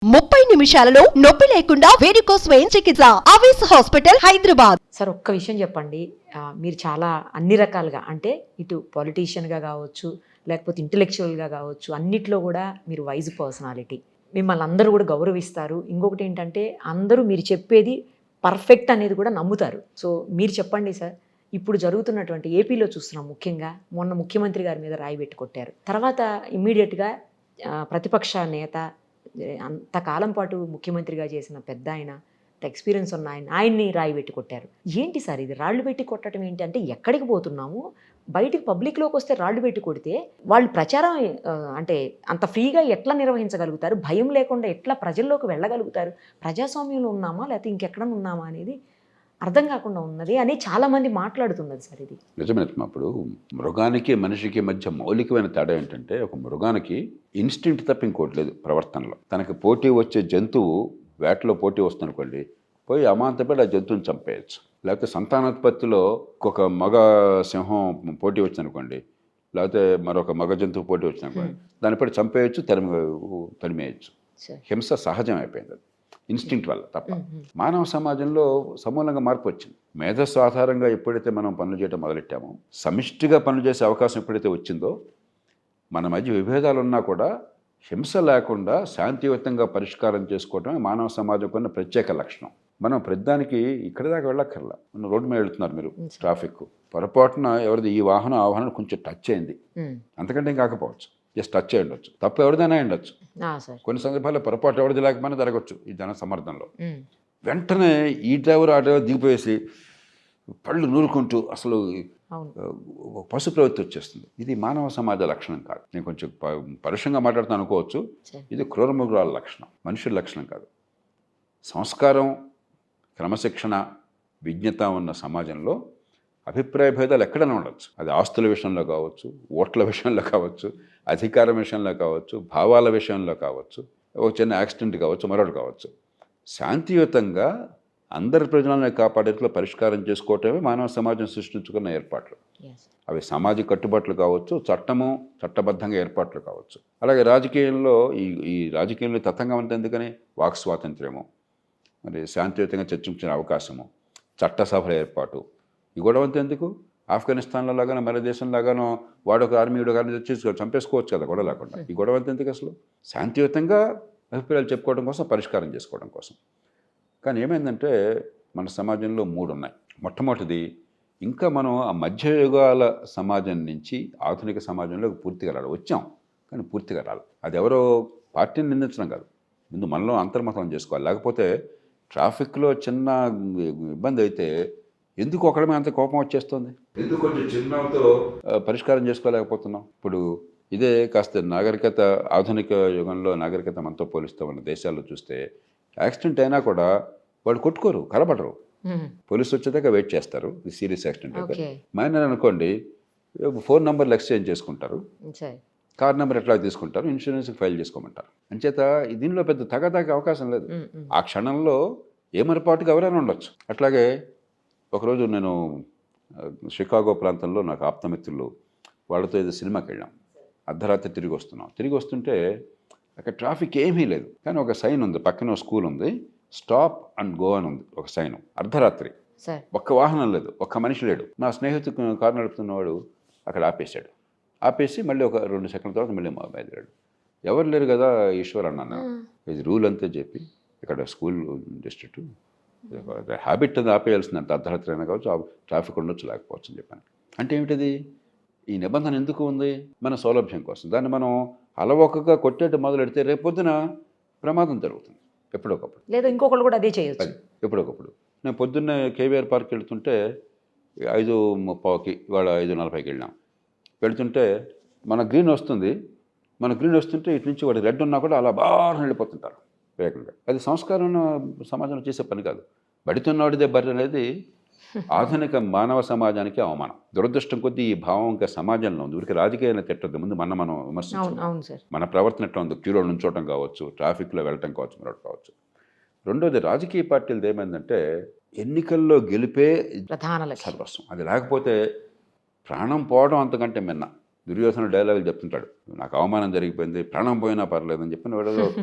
30 నిమిషాలలో నొప్పి లేకుండా వేడికోస్ స్వయం చికిత్స ఆవేశ హాస్పిటల్ హైదరాబాద్. సార్ ఒక్క విషయం చెప్పండి. మీరు చాలా అన్ని రకాలుగా అంటే ఇటు పొలిటీషియన్గా కావచ్చు, లేకపోతే ఇంటలెక్చువల్గా కావచ్చు, అన్నిట్లో కూడా మీరు వైజ్ పర్సనాలిటీ. మిమ్మల్ని అందరూ కూడా గౌరవిస్తారు. ఇంకొకటి ఏంటంటే అందరూ మీరు చెప్పేది పర్ఫెక్ట్ అనేది కూడా నమ్ముతారు. సో మీరు చెప్పండి సార్, ఇప్పుడు జరుగుతున్నటువంటి ఏపీలో చూస్తున్నాం, ముఖ్యంగా మొన్న ముఖ్యమంత్రి గారి మీద రాయి పెట్టి కొట్టారు. తర్వాత ఇమ్మీడియట్గా ప్రతిపక్ష నేత, అంతకాలం పాటు ముఖ్యమంత్రిగా చేసిన పెద్ద ఆయన, ఎక్స్పీరియన్స్ ఉన్న ఆయన్ని రాయి పెట్టి కొట్టారు. ఏంటి సార్ ఇది, రాళ్ళు పెట్టి కొట్టడం ఏంటి? అంటే ఎక్కడికి పోతున్నాము? బయటికి పబ్లిక్లోకి వస్తే రాళ్ళు పెట్టి కొడితే వాళ్ళు ప్రచారం అంటే అంత ఫ్రీగా ఎట్లా నిర్వహించగలుగుతారు? భయం లేకుండా ఎట్లా ప్రజల్లోకి వెళ్ళగలుగుతారు? ప్రజాస్వామ్యంలో ఉన్నామా లేకపోతే ఇంకెక్కడ ఉన్నామా అనేది అర్థం కాకుండా ఉన్నది అని చాలామంది మాట్లాడుతున్నది సార్. ఇది నిజమే. అప్పుడు మృగానికి మనిషికి మధ్య మౌలికమైన తేడా ఏంటంటే, ఒక మృగానికి ఇన్స్టింక్ట్ తప్ప ఇంకోటి లేదు ప్రవర్తనలో. తనకి పోటీ వచ్చే జంతువు వేటలో పోటీ వస్తుందనుకోండి, పోయి అమాంతపడి ఆ జంతువుని చంపేయచ్చు. లేకపోతే సంతానోత్పత్తిలో ఒక మగ సింహం పోటీ వచ్చిందనుకోండి, లేకపోతే మరొక మగ జంతువు పోటీ వచ్చిందనుకోండి, దానిపై చంపేయచ్చు, తరిమేయచ్చు. హింస సహజం అయిపోయింది, అది ఇన్స్టింక్ట్ వల్ల తప్ప. మానవ సమాజంలో సమూలంగా మార్పు వచ్చింది. మేధస్సు ఆధారంగా ఎప్పుడైతే మనం పనులు చేయడం మొదలెట్టామో, సమిష్టిగా పనులు చేసే అవకాశం ఎప్పుడైతే వచ్చిందో, మన మధ్య విభేదాలు ఉన్నా కూడా హింస లేకుండా శాంతియుతంగా పరిష్కారం చేసుకోవడమే మానవ సమాజం కొన్న ప్రత్యేక లక్షణం. మనం ప్రతిదానికి ఇక్కడి దాకా వెళ్ళక్కర్లా. మన రోడ్డు మీద వెళుతున్నారు మీరు, ట్రాఫిక్ పొరపాటున ఎవరిది ఈ వాహనం ఆ వాహనం కొంచెం టచ్ అయింది, అంతకంటే ఏం కాకపోవచ్చు, జస్ట్ టచ్ అయ్యి ఉండొచ్చు. తప్పు ఎవరిదైనా ఉండొచ్చు. కొన్ని సందర్భాల్లో పొరపాటు ఎవరిది లేకపోయినా జరగచ్చు ఈ జన సమర్థంలో. వెంటనే ఈ డ్రైవర్ ఆ డ్రైవర్ దిగిపోయేసి పళ్ళు నూరుకుంటూ అసలు పశు ప్రవృత్తి వచ్చేస్తుంది. ఇది మానవ సమాజ లక్షణం కాదు. నేను కొంచెం పరుషంగా మాట్లాడుతాను అనుకోవచ్చు, ఇది క్రూరమృగాల లక్షణం, మనుషుల లక్షణం కాదు. సంస్కారం, క్రమశిక్షణ, విజ్ఞత ఉన్న సమాజంలో అభిప్రాయ భేదాలు ఎక్కడైనా ఉండొచ్చు. అది ఆస్తుల విషయంలో కావచ్చు, ఓట్ల విషయంలో కావచ్చు, అధికారం విషయంలో కావచ్చు, భావాల విషయంలో కావచ్చు, ఒక చిన్న యాక్సిడెంట్ కావచ్చు, మరొకటి కావచ్చు. శాంతియుతంగా అందరి ప్రజలను కాపాడేట్లో పరిష్కారం చేసుకోవటమే మానవ సమాజం సృష్టించుకున్న ఏర్పాట్లు. అవి సామాజిక కట్టుబాట్లు కావచ్చు, చట్టబద్ధంగా ఏర్పాట్లు కావచ్చు. అలాగే రాజకీయంలో ఈ రాజకీయంలో తతంగం అంటే ఎందుకని, వాక్ స్వాతంత్ర్యము, మరి శాంతియుతంగా చర్చించిన అవకాశము, చట్టసభల ఏర్పాటు. ఈ గొడవ అంతా ఎందుకు? ఆఫ్ఘనిస్తాన్లో లాగానో మరో దేశంలాగానో వాడొక ఆర్మీ కానీ తెచ్చి చంపేసుకోవచ్చు కదా గొడవ లేకుండా. ఈ గొడవ అంతా ఎందుకు అసలు? శాంతియుతంగా అభిప్రాయాలు చెప్పుకోవడం కోసం, పరిష్కారం చేసుకోవడం కోసం. కానీ ఏమైందంటే మన సమాజంలో 3 ఉన్నాయి. మొట్టమొదటిది, ఇంకా మనం ఆ మధ్యయుగాల సమాజం నుంచి ఆధునిక సమాజంలోకి పూర్తిగా వచ్చాం, కానీ పూర్తిగా రాలి. అది ఎవరో పార్టీని నిందించడం కాదు, ముందు మనలో అంతర్మతం చేసుకోవాలి. లేకపోతే ట్రాఫిక్లో చిన్న ఇబ్బంది అయితే ఎందుకు ఒకడమే అంత కోపం వచ్చేస్తుంది? ఎందుకు కొంచెం చిన్నతో పరిష్కారం చేసుకోలేకపోతున్నాం? ఇప్పుడు ఇదే కాస్త నాగరికత, ఆధునిక యుగంలో నాగరికత మనతో పోలిస్తూ ఉన్న దేశాల్లో చూస్తే యాక్సిడెంట్ అయినా కూడా వాళ్ళు కొట్టుకోరు, కలబడరు. పోలీసు వచ్చేదాకా వెయిట్ చేస్తారు. ఇది సీరియస్ యాక్సిడెంట్ అయితే. మైనర్ అనుకోండి, ఫోన్ నెంబర్లు ఎక్స్చేంజ్ చేసుకుంటారు, కార్ నెంబర్ ఎట్లా తీసుకుంటారు, ఇన్సూరెన్స్కి ఫైల్ చేసుకోమంటారు. అంచేత దీనిలో పెద్ద తగదాకే అవకాశం లేదు. ఆ క్షణంలో ఏమరపాటుగా ఎవరైనా ఉండొచ్చు. అట్లాగే ఒకరోజు నేను షికాగో ప్రాంతంలో నాకు ఆప్తమిత్రులు వాళ్ళతో ఏదో సినిమాకి వెళ్ళాం. అర్ధరాత్రి తిరిగి వస్తుంటే అక్కడ ట్రాఫిక్ ఏమీ లేదు, కానీ ఒక సైన్ ఉంది, పక్కన స్కూల్ ఉంది, స్టాప్ అండ్ గో అని ఉంది ఒక సైన్. అర్ధరాత్రి, ఒక్క వాహనం లేదు, ఒక్క మనిషి లేడు. నా స్నేహితుడు కారు నడుపుతున్నవాడు అక్కడ ఆపేసి మళ్ళీ ఒక 2 సెకండ్ల తర్వాత మళ్ళీ బయలుదేరాడు. ఎవరు లేరు కదా ఈశ్వర్ అన్నాను. ఇది రూల్ అంతే చెప్పి, ఇక్కడ స్కూల్ డిస్ట్రిక్ట్ హ్యాబిట్ అది ఆపేయాల్సిందంట. అర్ధరాత్రి అయినా కావచ్చు, ట్రాఫిక్ ఉండొచ్చు, లేకపోవచ్చు అని చెప్పాను. అంటే ఏమిటది? ఈ నిబంధన ఎందుకు ఉంది? మన సౌలభ్యం కోసం. దాన్ని మనం అలవోకగా కొట్టేట్టు మొదలెడితే రేపొద్దున ప్రమాదం జరుగుతుంది ఎప్పుడొకప్పుడు, లేదా ఇంకొకళ్ళు కూడా అదే చేయొచ్చు ఎప్పుడొకప్పుడు. నేను పొద్దున్నే కేవీఆర్ పార్క్ వెళ్తుంటే 5:30కి, ఇవాళ 5:40కి వెళ్తుంటే మన గ్రీన్ వస్తుంటే ఇటు నుంచి వాడు రెడ్ ఉన్నా కూడా అలా బాగా వెళ్ళిపోతుంటారు వేగంగా. అది సంస్కారం సమాజంలో చేసే పని కాదు. బడితున్నవాడిదే బర్రె అనేది ఆధునిక మానవ సమాజానికి అవమానం. దురదృష్టం కొద్దీ ఈ భావం ఇంకా సమాజంలో ఉంది. ఊరికి రాజకీయాన్ని తిట్టద్దు, ముందు మనం విమర్శించాం. మన ప్రవర్తన ఎట్లా ఉంది, క్యూలో నుంచోవటం కావచ్చు, ట్రాఫిక్లో వెళ్ళటం కావచ్చు, మరొకటి కావచ్చు. రెండోది, రాజకీయ పార్టీలది ఏమైందంటే ఎన్నికల్లో గెలిపే ప్రధాన సర్వస్వం. అది లేకపోతే ప్రాణం పోవడం అంతకంటే మిన్న. దుర్యోధన డైలాగులు చెప్తుంటాడు, నాకు అవమానం జరిగిపోయింది, ప్రాణం పోయినా పర్లేదని చెప్పిన వాడు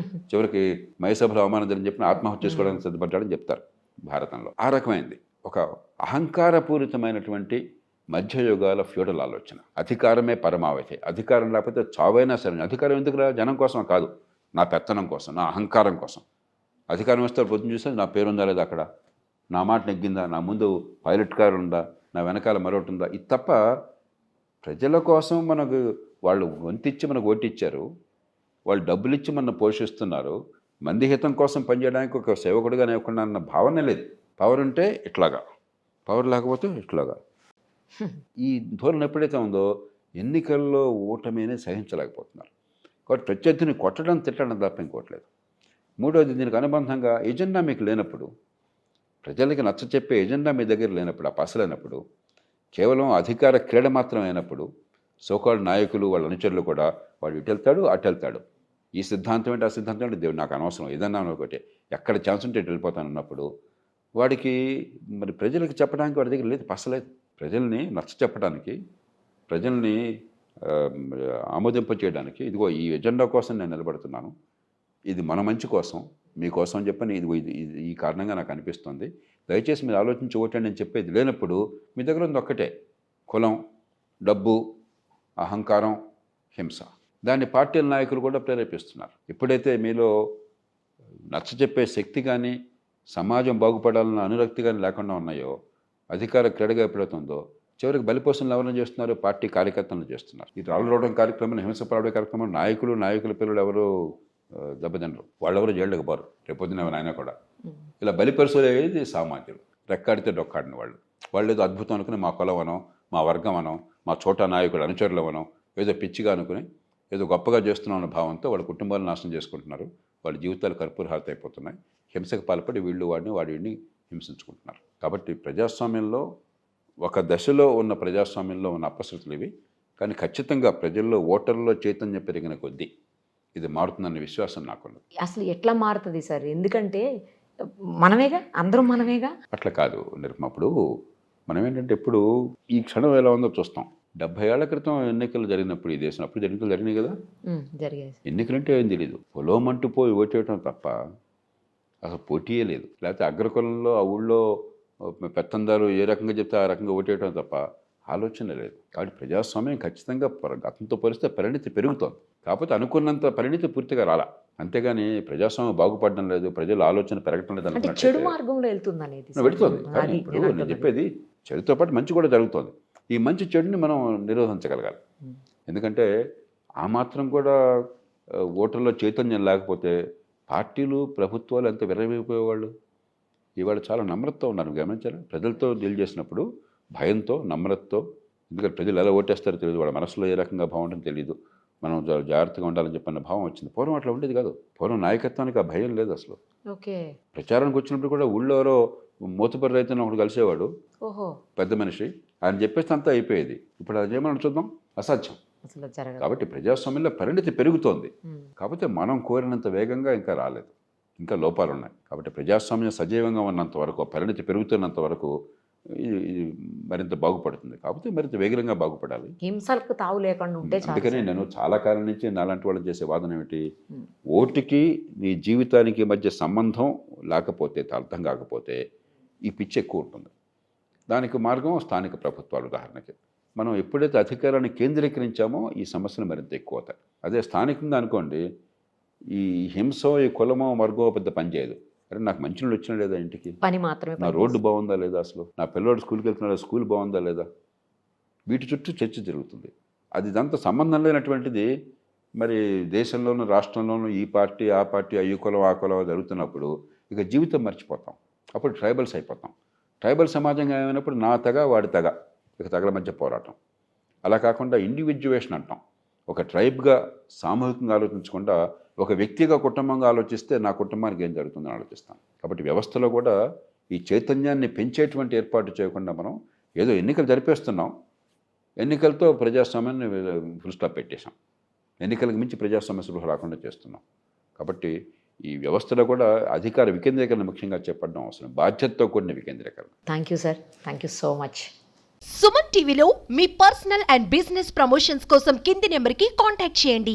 చివరికి మయసభలో అవమానం జరిగింది చెప్పిన ఆత్మహత్య చేసుకోవడానికి సిద్ధపడ్డాడని చెప్తారు భారతంలో. ఆ రకమైంది ఒక అహంకారపూరితమైనటువంటి మధ్యయుగాల ఫ్యూడల్ ఆలోచన. అధికారమే పరమావధి, అధికారం లేకపోతే చావైనా సరే. అధికారం ఎందుకురా? జనం కోసం కాదు, నా పెత్తనం కోసం, నా అహంకారం కోసం. అధికారం వస్తే పొద్దున చూస్తే నా పేరు ఉందా లేదా అక్కడ, నా మాట నెగ్గిందా, నా ముందు పైలట్ కారు ఉందా, నా వెనకాల మరొకటి ఉందా, ఇది తప్ప ప్రజల కోసం మనకు వాళ్ళు వంతిచ్చి మనకు ఓటిచ్చారు, వాళ్ళు డబ్బులు ఇచ్చి మన పోషిస్తున్నారు, మంది హితం కోసం పనిచేయడానికి ఒక సేవకుడిగా లేకుండా అన్న భావన లేదు. పవర్ ఉంటే ఇట్లాగా, పవర్ లేకపోతే ఇట్లాగా. ఈ ధోరణి ఎప్పుడైతే ఉందో ఎన్నికల్లో ఓటమినే సహించలేకపోతున్నారు. కాబట్టి ప్రత్యర్థిని కొట్టడం తిట్టడం తప్ప ఇంకోట్లేదు. మూడవది, దీనికి అనుబంధంగా ఎజెండా మీకు లేనప్పుడు, ప్రజలకి నచ్చ చెప్పే ఎజెండా మీ దగ్గర లేనప్పుడు, ఆ పసలేనప్పుడు, కేవలం అధికార క్రీడ మాత్రం అయినప్పుడు సోకాల్డ్ నాయకులు వాళ్ళ అనుచరులు కూడా వాడు ఇటు వెళ్తాడు అటు వెళ్తాడు, ఈ సిద్ధాంతం ఏంటి ఆ సిద్ధాంతం ఏంటి దేవుడు నాకు అనవసరం, ఏదన్నా ఒకటి ఎక్కడ ఛాన్స్ ఉంటే ఇటు వెళ్ళిపోతాను అన్నప్పుడు వాడికి మరి ప్రజలకు చెప్పడానికి వాడి దగ్గర లేదు, పసలేదు. ప్రజల్ని నచ్చ చెప్పడానికి, ప్రజల్ని ఆమోదింప చేయడానికి, ఇదిగో ఈ ఎజెండా కోసం నేను నిలబడుతున్నాను, ఇది మన మంచి కోసం, మీకోసం అని చెప్పని ఇది ఈ కారణంగా నాకు అనిపిస్తుంది, దయచేసి మీరు ఆలోచించి ఓటండి అని చెప్పేది లేనప్పుడు మీ దగ్గర ఉంది ఒక్కటే, కులం, డబ్బు, అహంకారం, హింస. దాన్ని పార్టీల నాయకులు కూడా ప్రేరేపిస్తున్నారు. ఎప్పుడైతే మీలో నచ్చ చెప్పే శక్తి కానీ సమాజం బాగుపడాలన్న అనురక్తి కానీ లేకుండా ఉన్నాయో, అధికార క్రీడగా ఎప్పుడవుతుందో చివరికి బలిపోసనలు ఎవరైనా చేస్తున్నారు, పార్టీ కార్యకర్తలను చేస్తున్నారు. ఈ రాళ్ళు రోవడం కార్యక్రమం, హింస పడవే కార్యక్రమం నాయకుల పిల్లలు ఎవరు దెబ్బతినరు, వాళ్ళెవరు జైళ్ళకి పోరు, రేపొద్దున ఆయన కూడా. ఇలా బలిపరుసలేది సామాన్యులు, రెక్కాడితే డొక్కాడిన వాళ్ళు ఏదో అద్భుతం అనుకుని మా కులమనో, మా వర్గమనో, మా చోటా నాయకుడు అనుచరులవనో ఏదో పిచ్చిగా అనుకుని ఏదో గొప్పగా చేస్తున్నాం అన్న భావంతో వాళ్ళ కుటుంబాలను నాశనం చేసుకుంటున్నారు, వాళ్ళ జీవితాలు కర్పూరహారత అయిపోతున్నాయి, హింసకు పాల్పడి వాడిని హింసించుకుంటున్నారు. కాబట్టి ప్రజాస్వామ్యంలో ఒక దశలో ఉన్న ప్రజాస్వామ్యంలో ఉన్న అపశృతులు ఇవి. కానీ ఖచ్చితంగా ప్రజల్లో ఓటర్లలో చైతన్యం పెరిగిన కొద్దీ ఇది మారుతుందన్న విశ్వాసం నాకున్నది. అసలు ఎట్లా మారుతుంది సార్? ఎందుకంటే మనమేగా, అందరం మనమేగా. అట్లా కాదు నిర్మప్పుడు మనం ఏంటంటే ఇప్పుడు ఈ క్షణం ఎలా ఉందో చూస్తాం. 70 ఏళ్ల క్రితం ఎన్నికలు జరిగినప్పుడు ఈ దేశం అప్పుడు ఎన్నికలు జరిగినాయి కదా, జరిగేది. ఎన్నికలు అంటే ఏం తెలియదు, పొలమంటూ పోయి ఓటేయటం తప్ప అసలు పోటీయే లేదు. లేకపోతే అగ్రకులంలో ఆ ఊళ్ళో పెత్తందారు ఏ రకంగా చెప్తే ఆ రకంగా ఓటేయటం తప్ప ఆలోచన లేదు. కాబట్టి ప్రజాస్వామ్యం ఖచ్చితంగా గతంతో పోలిస్తే పరిణితి పెరుగుతోంది. కాకపోతే అనుకున్నంత పరిణితి పూర్తిగా రాలా. అంతేగాని ప్రజాస్వామ్యం బాగుపడడం లేదు, ప్రజల ఆలోచన పెరగటం లేదు అంటే చెడు మార్గంలో వెళ్తుంది అనేది పెడుతోంది. కానీ ఇప్పుడు నేను చెప్పేది చెడుతో పాటు మంచి కూడా జరుగుతోంది. ఈ మంచి చెడుని మనం నిరోధించగలగాలి. ఎందుకంటే ఆ మాత్రం కూడా ఓటర్లో చైతన్యం లేకపోతే పార్టీలు ప్రభుత్వాలు ఎంత విరవైపోయేవాళ్ళు. ఇవాళ చాలా నమ్రతతో ఉన్నారు, గమనించారు. ప్రజలతో డీల్ చేసినప్పుడు భయంతో, నమ్రతతో, ఎందుకంటే ప్రజలు ఎలా ఓటేస్తారో తెలియదు, వాళ్ళ మనసులో ఏ రకంగా భావం ఉంటుందో తెలియదు, మనం జాగ్రత్తగా ఉండాలని చెప్పిన భావం వచ్చింది. పూర్వం అట్లా ఉండేది కాదు. పూర్వం నాయకత్వానికి ఆ భయం లేదు అసలు. ఓకే. ప్రచారానికి వచ్చినప్పుడు కూడా ఊళ్ళో ఎవరో మూతపరి రైతున్న ఒకటి కలిసేవాడు, పెద్ద మనిషి, ఆయన చెప్పేస్తే అంతా అయిపోయేది. ఇప్పుడు అది ఏమన్నా చూద్దాం, అసాధ్యం. కాబట్టి ప్రజాస్వామ్యంలో పరిణితి పెరుగుతోంది. కాకపోతే మనం కోరినంత వేగంగా ఇంకా రాలేదు, ఇంకా లోపాలు ఉన్నాయి. కాబట్టి ప్రజాస్వామ్యం సజీవంగా ఉన్నంత వరకు, పరిణితి పెరుగుతున్నంత వరకు ఇది మరింత బాగుపడుతుంది. కాకపోతే మరింత వేగంగా బాగుపడాలి, హింసలకు తావు లేకుండా ఉంటే. అందుకని నేను చాలా కాలం నుంచి నాలాంటి వాళ్ళు చేసే వాదన ఏమిటి, ఓటుకి నీ జీవితానికి మధ్య సంబంధం లేకపోతే, అర్థం కాకపోతే ఈ పిచ్చి ఎక్కువ ఉంటుంది. దానికి మార్గం స్థానిక ప్రభుత్వాలు. ఉదాహరణకి మనం ఎప్పుడైతే అధికారాన్ని కేంద్రీకరించామో ఈ సమస్యలు మరింత ఎక్కువ అవుతాయి. అదే స్థానికంగా అనుకోండి, ఈ హింసో, ఈ కులమో, వర్గో పెద్ద పని చేయదు. అరే నాకు మంచినీళ్ళు వచ్చినా లేదా, ఇంటికి పని మాత్రమే, నా రోడ్డు బాగుందా లేదా, అసలు నా పిల్లోడు స్కూల్కి వెళ్తున్నాడా, స్కూల్ బాగుందా లేదా, వీటి చుట్టూ చర్చ జరుగుతుంది. అది దాంతో సంబంధం లేనటువంటిది మరి దేశంలోనూ రాష్ట్రంలోనూ ఈ పార్టీ ఆ పార్టీ, ఈ కులం ఆ కులం జరుగుతున్నప్పుడు ఇక జీవితం మర్చిపోతాం. అప్పుడు ట్రైబల్స్ అయిపోతాం. ట్రైబల్ సమాజంగా ఏమైనప్పుడు నా తెగ వాడి తెగ, ఇక తెగల మధ్య పోరాటం. అలా కాకుండా ఇండివిజువేషన్ అంటాం. ఒక ట్రైబ్గా సామూహికంగా ఆలోచించకుండా ఒక వ్యక్తిగా, కుటుంబంగా ఆలోచిస్తే నా కుటుంబానికి ఏం జరుగుతుందని ఆలోచిస్తాం. కాబట్టి వ్యవస్థలో కూడా ఈ చైతన్యాన్ని పెంచేటువంటి ఏర్పాటు చేయకుండా మనం ఏదో ఎన్నికలు జరిపేస్తున్నాం, ఎన్నికలతో ప్రజాస్వామ్యాన్ని ఫుల్ స్టాప్ పెట్టేశాం, ఎన్నికలకు మించి ప్రజాస్వామ్య స్పృహ రాకుండా చేస్తున్నాం. కాబట్టి ఈ వ్యవస్థలో కూడా అధికార వికేంద్రీకరణ ముఖ్యంగా చేపట్టడం అవసరం, బాధ్యతతో కూడిన వికేంద్రీకరణ. Thank you sir, thank you so much. Suman టీవీలో మీ పర్సనల్ అండ్ బిజినెస్ ప్రమోషన్స్ కోసం కింది నెంబర్కి కాంటాక్ట్ చేయండి.